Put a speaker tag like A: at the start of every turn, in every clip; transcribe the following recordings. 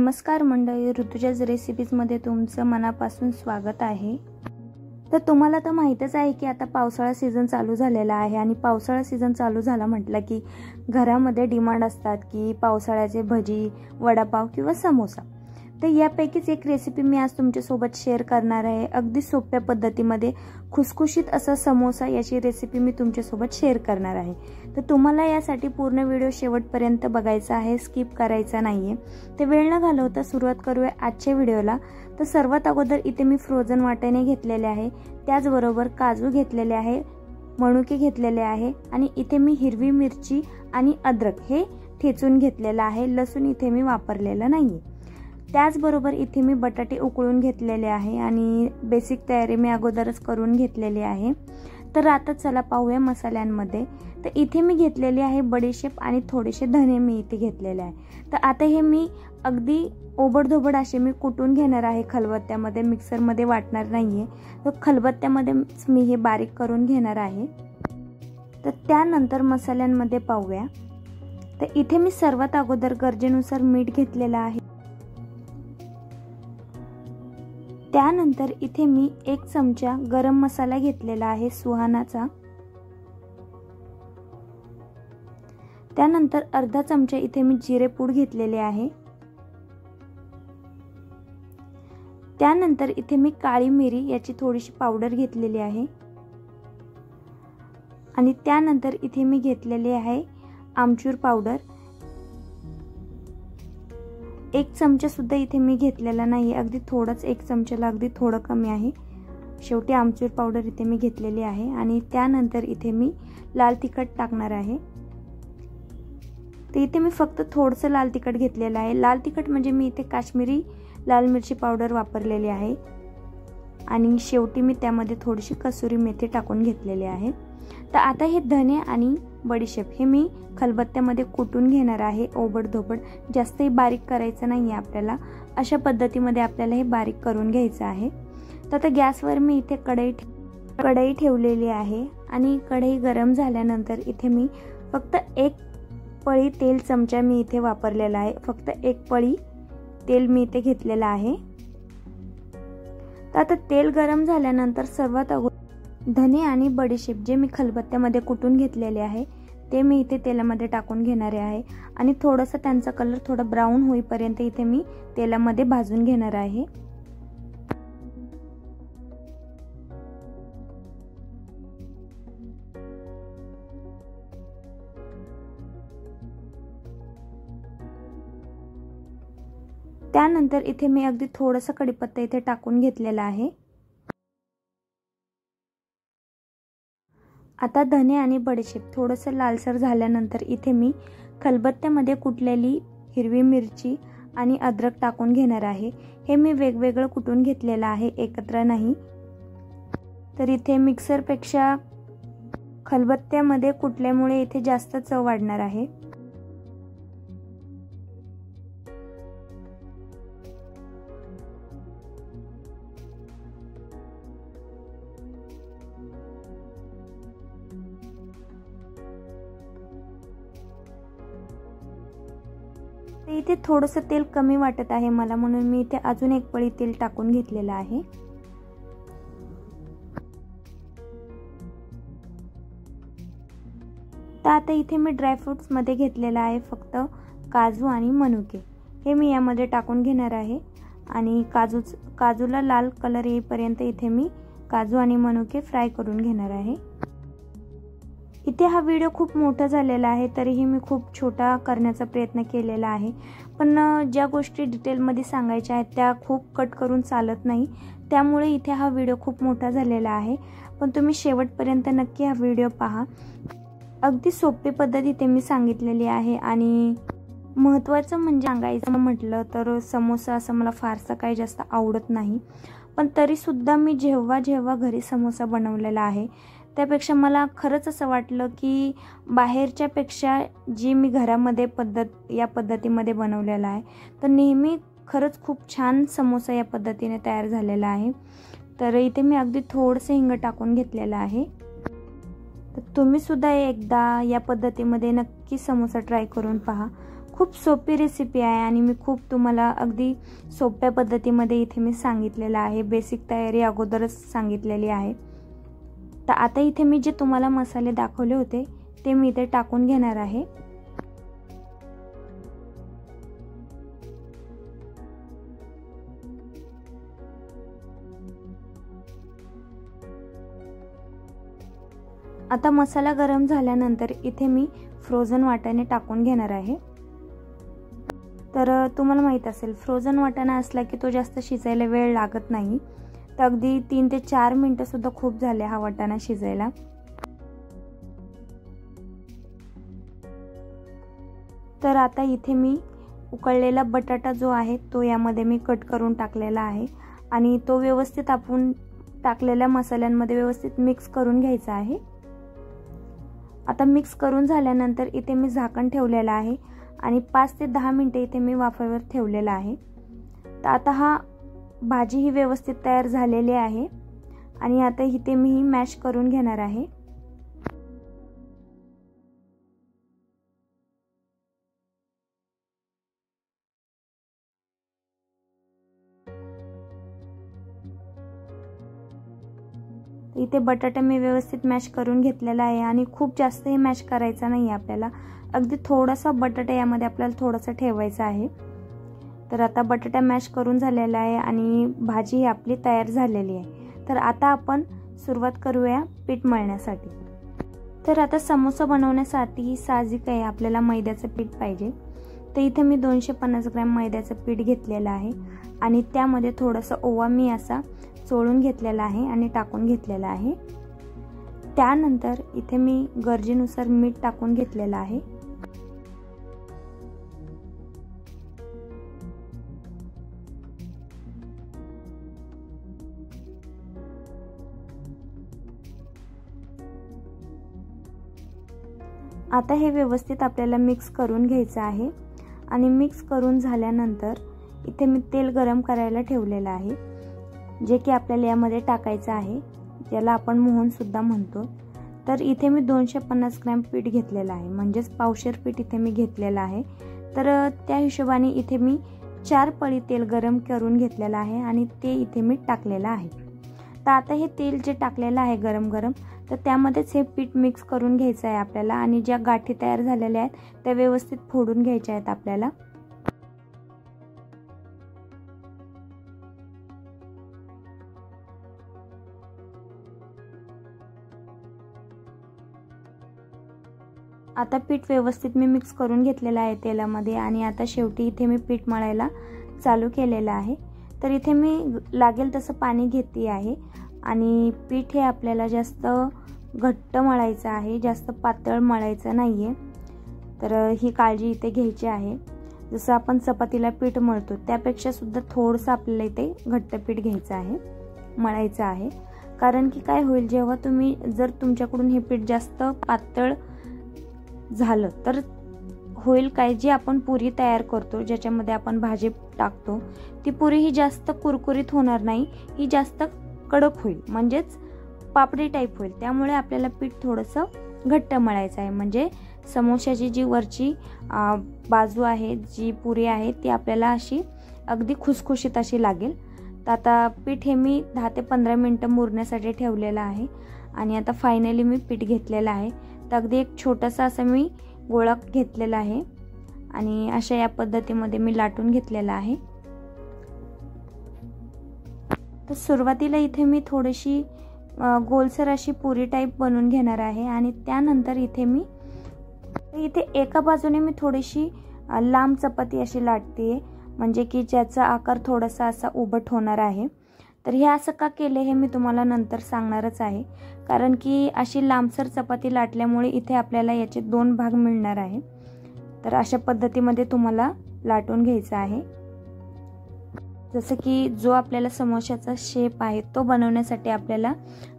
A: नमस्कार मंडळी, ऋतुजाज रेसिपीजमध्ये तुमचं मनापासून स्वागत आहे। तर तुम्हाला तर माहीतच आहे की आता पावसाळा सीझन चालू झालेला आहे आणि पावसाळा सीझन चालू झाला म्हटलं की घरामध्ये डिमांड असतात की पावसाळ्याचे भजी, वडापाव किंवा समोसा। तर यापैकीच एक रेसिपी मी आज तुमच्यासोबत शेअर करणार आहे। अगदी सोप्या पद्धतीमध्ये खुसखुशीत असा समोसा याची रेसिपी मी तुमच्यासोबत शेअर करणार आहे। तर तुम्हाला यासाठी पूर्ण व्हिडिओ शेवटपर्यंत बघायचा आहे, स्किप करायचा नाहीये। तर वेळ न घालवता सुरुवात करूया आजच्या व्हिडिओला। तर सर्वात अगोदर इथे मी फ्रोझन वाटाणे घेतलेले आहे, त्याचबरोबर काजू घेतलेले आहे, मनुके घेतलेले आहे आणि इथे मी हिरवी मिरची आणि अद्रक हे ठेचून घेतलेले आहे। लसूण इथे मी वापरलेला नाहीये। त्याचबरोबर इथे मी बटाटे उकळून घेतलेले आहे आणि बेसिक तयारी मी अगोदरच करून घेतलेली आहे। तर आता चला पाहूया मसाल्यांमध्ये। तर इथे मी घेतलेली आहे बडीशेप आणि थोडेसे धने मी इथे घेतलेले आहे। तर आता हे मी अगदी ओबडधोबड असे मी कुटून घेणार आहे खलबत्त्यामध्ये, मिक्सरमध्ये वाटणार नाहीये। तर खलबत्त्यामध्ये मी हे बारीक करून घेणार आहे। तर त्यानंतर मसाल्यांमध्ये पाहूया। तर इथे मी सर्वात अगोदर गरजेनुसार मीठ घेतलेलं आहे। त्यानंतर इथे मी 1 चमचा गरम मसाला घेतलेला आहे सुहानाचा। त्यानंतर अर्धा चमचा इथे मी जिरेपूड घेतलेले आहे। त्यानंतर इथे मी काळी मिरी याची थोडीशी पावडर घेतलेली आहे आणि त्यानंतर इथे मी घेतलेले आहे आमचूर पावडर। 1 चमचा सुद्धा इथे मी घेतलेला नाही, अगदी थोडंच, 1 चमचाला अगदी थोडं कमी आहे। शेवटी आमचूर पावडर इथे मी घेतलेली आहे आणि त्यानंतर इथे मी लाल तिखट टाकणार आहे। तर इथे मी फक्त थोडंसं लाल तिखट घेतलेलं आहे। लाल तिखट म्हणजे मी इथे काश्मीरी लाल मिरची पावडर वापरलेली आहे आणि शेवटी मी त्यामध्ये थोडीशी कसुरी मेथी टाकून घेतलेली आहे। तर आता हे धने आणि बडीशेप हे मी खलबत्त्यामध्ये कुटून घेणार आहे ओबडधोबड, जास्तही बारीक करायचं नाही आहे आपल्याला। अशा पद्धतीमध्ये आपल्याला हे बारीक करून घ्यायचं आहे। तर आता गॅसवर मी इथे कढई ठेवलेली आहे आणि कढई गरम झाल्यानंतर इथे मी फक्त 1 पळी तेल चमचा मी इथे वापरलेला आहे। फक्त 1 पळी तेल मी इथे घेतलेलं आहे। तर आता तेल गरम झाल्यानंतर सर्वात अगोदर धने आणि बडीशेप जे मी खलबत्त्यामध्ये कुटून घेतलेले आहे ते मी इथे तेलामध्ये टाकून घेणार आहे आणि थोडंसं त्यांचा कलर थोडा ब्राऊन होईपर्यंत इथे मी तेलामध्ये भाजून घेणार आहे। त्यानंतर इथे मी अगदी थोडंसं कढीपत्ता इथे टाकून घेतलेला आहे। आता धने आणि बडीशेप थोडंसं लालसर झाल्यानंतर इथे मी खलबत्त्यामध्ये कुटलेली हिरवी मिरची आणि अद्रक टाकून घेणार आहे। हे मी वेगवेगळं कुटून घेतलेलं आहे, एकत्र नाही। तर इथे मिक्सरपेक्षा खलबत्त्यामध्ये कुटल्यामुळे इथे जास्त चव वाढणार आहे। इथे थोडंसं तेल कमी वाटत आहे मला, म्हणून मी इथे अजून 1 पळी तेल टाकून घेतलेलं आहे। तर आता इथे मी ड्रायफ्रुट्स मध्ये घेतलेला आहे फक्त काजू आणि मनुके, हे मी यामध्ये टाकून घेणार आहे आणि काजूला लाल कलर येईपर्यंत इथे मी काजू आणि मनुके फ्राय करून घेणार आहे। इथे हा व्हिडिओ खूप मोठा झालेला आहे, तरीही मी खूप छोटा करण्याचा प्रयत्न केलेला आहे। पण ज्या गोष्टी डिटेलमध्ये सांगायच्या आहेत त्या खूप कट करून चालत नाही, त्यामुळे इथे हा व्हिडिओ खूप मोठा झालेला आहे। पण तुम्ही शेवटपर्यंत नक्की हा व्हिडिओ पहा। अगदी सोपी पद्धत इथे मी सांगितलेली आहे आणि महत्त्वाचं म्हणजे सांगायचं म्हटलं तर समोसा असं मला फारसा काही जास्त आवडत नाही, पण तरीसुद्धा मी जेव्हा घरी समोसा बनवलेला आहे त्यापेक्षा मला खरंच असं वाटलं की बाहेरच्यापेक्षा जी मी घरामध्ये या पद्धतीमध्ये बनवलेला आहे तर नेहमी खरंच खूप छान समोसा या पद्धतीने तयार झालेला आहे। तर इथे मी अगदी थोडंसं हिंग टाकून घेतलेलं आहे। तर तुम्ही सुद्धा एकदा या पद्धतीमध्ये नक्की समोसा ट्राय करून पहा, खूप सोपी रेसिपी आहे आणि मी खूप तुम्हाला अगदी सोप्या पद्धतीमध्ये इथे मी सांगितलेलं आहे. बेसिक तयारी अगोदरच सांगितलेली आहे. तर आता इथे मी जे तुम्हाला मसाले दाखवले होते ते मी इथे टाकून घेणार आहे. आता मसाला गरम झाल्यानंतर इथे मी फ्रोझन वाटाणे टाकून घेणार आहे. तर तुम्हाला माहित असेल फ्रोझन वाटाणा असला की तो जास्त शिजायला वेळ लागत नाही. तर अगदी 3 ते 4 मिनिटं सुद्धा खूप झाले हा वाटाणा शिजायला. तर आता इथे मी उकळलेला बटाटा जो आहे तो यामध्ये मी कट करून टाकलेला आहे आणि तो व्यवस्थित आपण टाकलेल्या मसाल्यांमध्ये व्यवस्थित मिक्स करून घ्यायचा आहे. आता मिक्स करून झाल्यानंतर इथे मी झाकण ठेवलेलं आहे आणि 5 ते 10 मिनिटे इथे मी वाफेवर ठेवलेला आहे. तर आता हा भाजी ही व्यवस्थित तयार झालेली आहे आणि आता इथे मी मॅश करून घेणार आहे. इथे बटाटा मी व्यवस्थित मॅश करून घेतलेला आहे आणि खूप जास्त हे मॅश करायचा नाही आपल्याला. अगदी थोडासा बटाटा यामध्ये आपल्याला थोडासा ठेवायचा आहे. तर आता बटाटा मॅश करून झालेला आहे आणि भाजी ही आपली तयार झालेली आहे. तर आता आपण सुरुवात करूया पीठ मळण्यासाठी. तर आता समोसा बनवण्यासाठी साहजिक आहे आपल्याला मैद्याचं पीठ पाहिजे. तर इथे मी 250 ग्रॅम मैद्याचं पीठ घेतलेलं आहे आणि त्यामध्ये थोडासा ओवा मी असा चोळून घेतलेला आहे आणि टाकून घेतलेला आहे. त्यानंतर इथे मी गरजेनुसार मीठ टाकून घेतलेलं आहे. आता हे व्यवस्थित आपल्याला मिक्स करून घ्यायचं आहे आणि मिक्स करून झाल्यानंतर इथे मी तेल गरम करायला ठेवलेलं आहे, जे की आपल्याला यामध्ये टाकायचं आहे, ज्याला आपण मोहन सुद्धा म्हणतो. तर इथे मी 250 ग्रॅम पीठ घेतलेलं आहे, म्हणजेच पावशेर पीठ इथे मी घेतलेलं आहे. तर त्या हिशोबाने इथे मी 4 पळी तेल गरम करून घेतलेलं आहे आणि ते इथे मी टाकलेलं आहे. तर आता हे तेल जे टाकलेलं आहे गरम गरम, तर त्यामध्येच हे पीठ मिक्स करून घ्यायचं आहे आपल्याला आणि ज्या गाठी तयार झालेल्या आहेत त्या व्यवस्थित फोडून घ्यायच्या आहेत आपल्याला. आता पीठ व्यवस्थित मी मिक्स करून घेतलेलं आहे तेलामध्ये आणि आता शेवटी इथे मी पीठ मळायला चालू केलेलं आहे. तर इथे मी लागेल तसं पाणी घेते आहे आणि पीठ हे आपल्याला जास्त घट्ट मळायचं आहे, जास्त पातळ मळायचं नाही आहे. तर ही काळजी इथे घ्यायची आहे. जसं आपण चपातीला पीठ मळतो त्यापेक्षा सुद्धा थोडंसं आपल्याला इथे घट्ट पीठ घ्यायचं आहे, मळायचं आहे. कारण की काय होईल, जेव्हा तुम्ही जर तुमच्याकडून हे पीठ जास्त पातळ झालं तर होईल काय, जी आपण पुरी तयार करतो ज्याच्यामध्ये आपण भाजी टाकतो ती पुरी ही जास्त कुरकुरीत होणार नाही, ही जास्त कडक होईल, म्हणजेच पापडी टाईप होईल. त्यामुळे आपल्याला पीठ थोडंसं घट्ट मळायचं आहे, म्हणजे समोशाची जी वरची बाजू आहे, जी पुरी आहे ती आपल्याला अशी अगदी खुसखुशीत अशी लागेल. तर आता पीठ हे मी 10 ते 15 मिनटं मुरण्यासाठी ठेवलेलं आहे आणि आता फायनली मी पीठ घेतलेलं आहे. तर अगदी एक छोटासा असा मी गोळा घेतलेला आहे आणि अशा या पद्धतीमध्ये मी लाटून घेतलेला आहे. तर सुरुवातीला इथे मी थोडीशी गोलसर अशी पुरी टाईप बनवून घेणार आहे आणि त्यानंतर इथे एका बाजूने मी थोडीशी लांब चपाती अशी लाटते, म्हणजे की ज्याचा आकार थोडासा असा उभट होणार आहे. तर हे असं का केले हे मी तुम्हाला नंतर सांगणारच आहे, कारण की अशी लांबसर चपाती लाटल्यामुळे इथे आपल्याला याचे 2 भाग मिळणार आहे. तर अशा पद्धतीमध्ये तुम्हाला लाटून घ्यायचं आहे. जसं की जो आपल्याला समोशाचा शेप आहे तो बनवण्यासाठी आपल्याला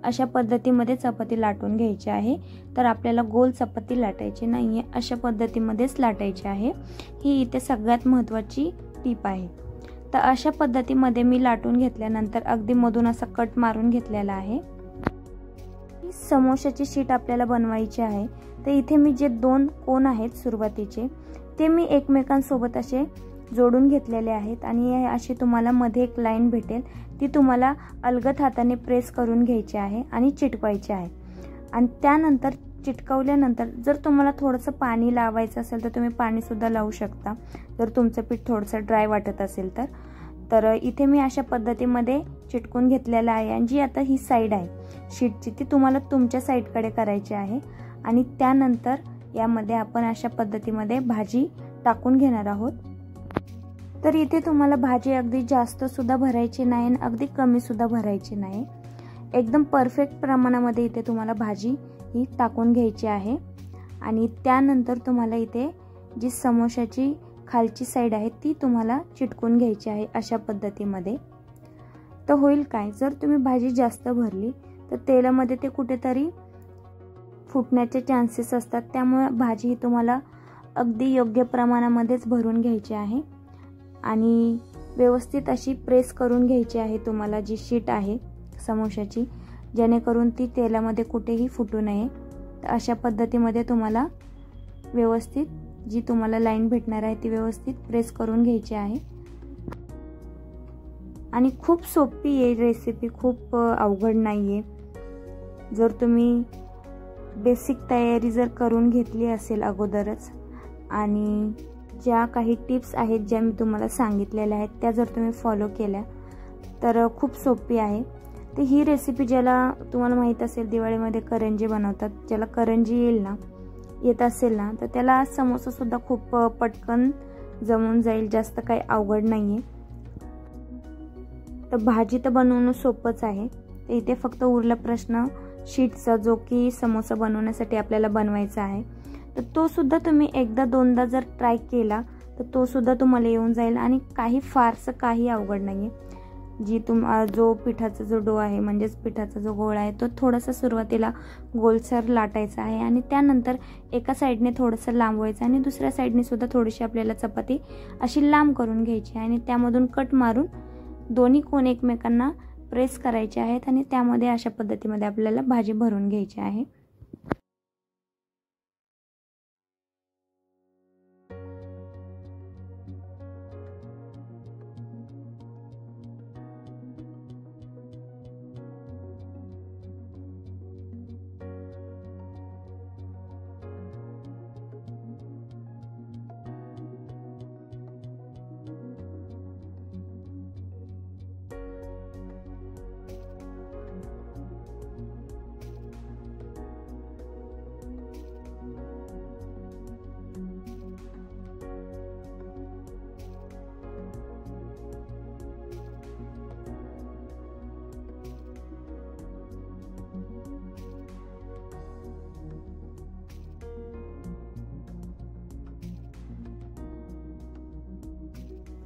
A: अशा पद्धतीमध्ये चपाती लाटून घ्यायची आहे. तर आपल्याला गोल चपाती लाटायची नाही आहे, अशा पद्धतीमध्येच लाटायची आहे. ही इथे सगळ्यात महत्त्वाची टीप आहे. तर अशा पद्धतीमध्ये मी लाटून घेतल्यानंतर अगदी मधून असा कट मारून घेतलेला आहे. समोशाची शीट आपल्याला बनवायची आहे. तर इथे मी जे 2 कोन आहेत सुरुवातीचे ते मी एकमेकांसोबत असे जोडून घेतलेले आहेत आणि अशी तुम्हाला मध्ये एक लाईन भेटेल, ती तुम्हाला अलगद हाताने प्रेस करून घ्यायची आहे आणि चिटकवायची आहे. आणि त्यानंतर चिटकवल्यानंतर जर तुम्हाला थोडंसं पाणी लावायचं असेल तर तुम्ही पाणीसुद्धा लावू शकता, जर तुमचं पीठ थोडंसं ड्राय वाटत असेल तर इथे मी अशा पद्धतीमध्ये चिटकून घेतलेलं आहे. आणि जी आता ही साईड आहे शीटची ती तुम्हाला तुमच्या साईडकडे करायची आहे. आणि त्यानंतर यामध्ये आपण अशा पद्धतीमध्ये भाजी टाकून घेणार आहोत. तर इथे तुम्हाला भाजी अगदी जास्त सुद्धा भरायची नाही आणि अगदी कमी सुद्धा भरायची नाही, एकदम परफेक्ट प्रमाणामध्ये इथे तुम्हाला भाजी ही टाकून घ्यायची आहे. आणि त्यानंतर तुम्हाला इथे जी समोशाची खालची साईड आहे ती तुम्हाला चिटकून घ्यायची आहे अशा पद्धतीमध्ये. तर होईल काय, जर तुम्ही भाजी जास्त भरली तर तेलामध्ये ते कुठेतरी फुटण्याचे चान्सेस असतात, त्यामुळे भाजी ही तुम्हाला अगदी योग्य प्रमाणामध्येच भरून घ्यायची आहे. आणि व्यवस्थित अशी प्रेस करून घ्यायची आहे तुम्हाला जी शीट आहे समोशाची, जेणेकरून ती तेलामध्ये कुठेही फुटू नये. तर अशा पद्धतीमध्ये तुम्हाला व्यवस्थित जी तुम्हाला लाईन भेटणार आहे ती व्यवस्थित प्रेस करून घ्यायची आहे. आणि खूप सोपी आहे रेसिपी, खूप अवघड नाही आहे. जर तुम्ही बेसिक तयारी जर करून घेतली असेल अगोदरच आणि ज्या काही टिप्स आहेत ज्या मी तुम्हाला सांगितलेल्या आहेत त्या जर तुम्ही फॉलो केल्या तर खूप सोपी आहे. तर ही रेसिपी ज्याला तुम्हाला माहीत असेल दिवाळीमध्ये करंजी बनवतात, ज्याला करंजी येत असेल ना तर त्याला समोसासुद्धा खूप पटकन जमून जाईल, जास्त काही अवघड नाही आहे. तर भाजी तर बनवणं सोपंच आहे. तर इथे फक्त उरला प्रश्न शीटचा, जो की समोसा बनवण्यासाठी आपल्याला बनवायचा आहे. तर तो सुद्धा तुम्ही एकदा दोनदा जर ट्राय केला तर तो सुद्धा तुम्हाला येऊन जाईल आणि फारसं काही अवघड नाही आहे. जो पिठाचा जो डो आहे म्हणजेच पिठाचा जो गोळा आहे तो थोडासा सुरुवातीला गोलसर लाटायचा आहे आणि त्यानंतर एका साईडने थोडंसं लांबवायचं आणि दुसऱ्या साईडने सुद्धा थोडीशी आपल्याला चपाती अशी लांब करून घ्यायची आणि त्यामधून कट मारून दोन्ही कोण एकमेकांना प्रेस करायचे आहेत आणि त्यामध्ये अशा पद्धतीमध्ये आपल्याला भाजी भरून घ्यायची आहे.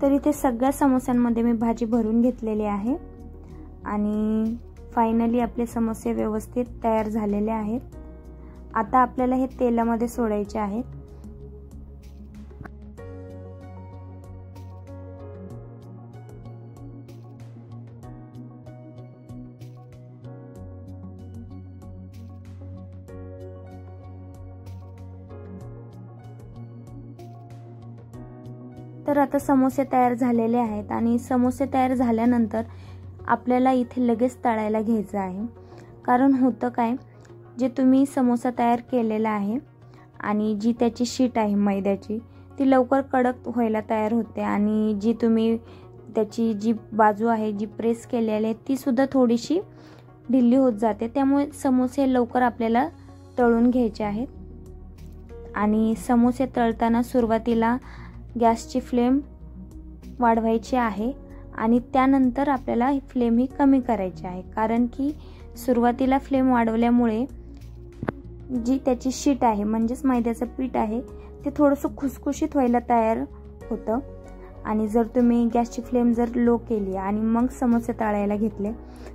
A: तर इथे सगळ्या समोस्यांमध्ये मी भाजी भरून घेतलेली आहे आणि फायनली आपले समोसे व्यवस्थित तयार झालेले आहेत. आता आपल्याला हे तेलामध्ये सोडायचे आहेत. तर आता समोसे तयार झालेले आहेत आणि समोसे तयार झाल्यानंतर आपल्याला इथे लगेच तळायला घ्यायचं आहे. कारण होतं काय, जे तुम्ही समोसा तयार केलेला आहे आणि जी त्याची शीट आहे मैद्याची ती लवकर कडक व्हायला तयार होते आणि जी तुम्ही त्याची जी बाजू आहे जी प्रेस केलेली आहे ती सुद्धा थोडीशी ढिल्ली होत जाते. त्यामुळे समोसे लवकर आपल्याला तळून घ्यायचे आहेत. आणि समोसे तळताना सुरुवातीला गॅसची फ्लेम वाढवायची आहे आणि त्यानंतर आपल्याला फ्लेम ही कमी करायची आहे. कारण की सुरुवातीला फ्लेम वाढवल्यामुळे जी त्याची शीट आहे म्हणजेच मैद्याचं पीठ आहे ते थोडंसं खुसखुशीत व्हायला तयार होतं. आणि जर तुम्ही गॅसची फ्लेम जर लो केली आणि मग समोसे तळायला घेतले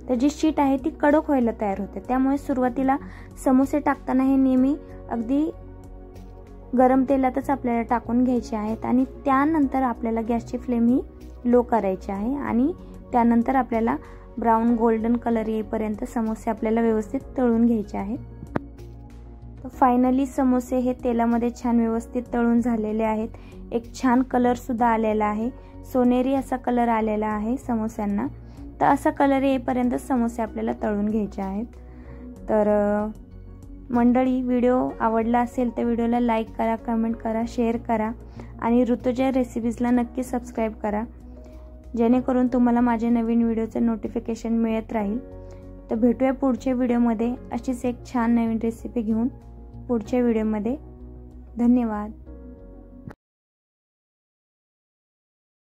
A: तर जी शीट आहे ती कडक व्हायला तयार होते. त्यामुळे सुरुवातीला समोसे टाकताना हे नेहमी अगदी गरम तेलातच आपल्याला टाकून घ्यायचे आहेत आणि त्यानंतर आपल्याला गॅसची फ्लेम ही लो करायची आहे आणि त्यानंतर आपल्याला ब्राऊन गोल्डन कलर येईपर्यंत समोसे आपल्याला व्यवस्थित तळून घ्यायचे आहेत. तर फायनली समोसे हे तेलामध्ये छान व्यवस्थित तळून झालेले आहेत. एक छान कलर सुद्धा आलेला आहे, सोनेरी असा कलर आलेला आहे समोस्यांना. तर असा कलर येईपर्यंत समोसे आपल्याला तळून घ्यायचे आहेत. तर मंडळी, व्हिडिओ आवडला असेल तर व्हिडिओला लाईक करा, कमेंट करा, शेअर करा आणि ऋतुजा रेसिपीजला नक्की सबस्क्राईब करा, जेणेकरून तुम्हाला माझे नवीन व्हिडिओचे नोटिफिकेशन मिळत राहील. तर भेटूया पुढच्या व्हिडिओमध्ये अशीच एक छान नवीन रेसिपी घेऊन पुढच्या व्हिडिओमध्ये. धन्यवाद.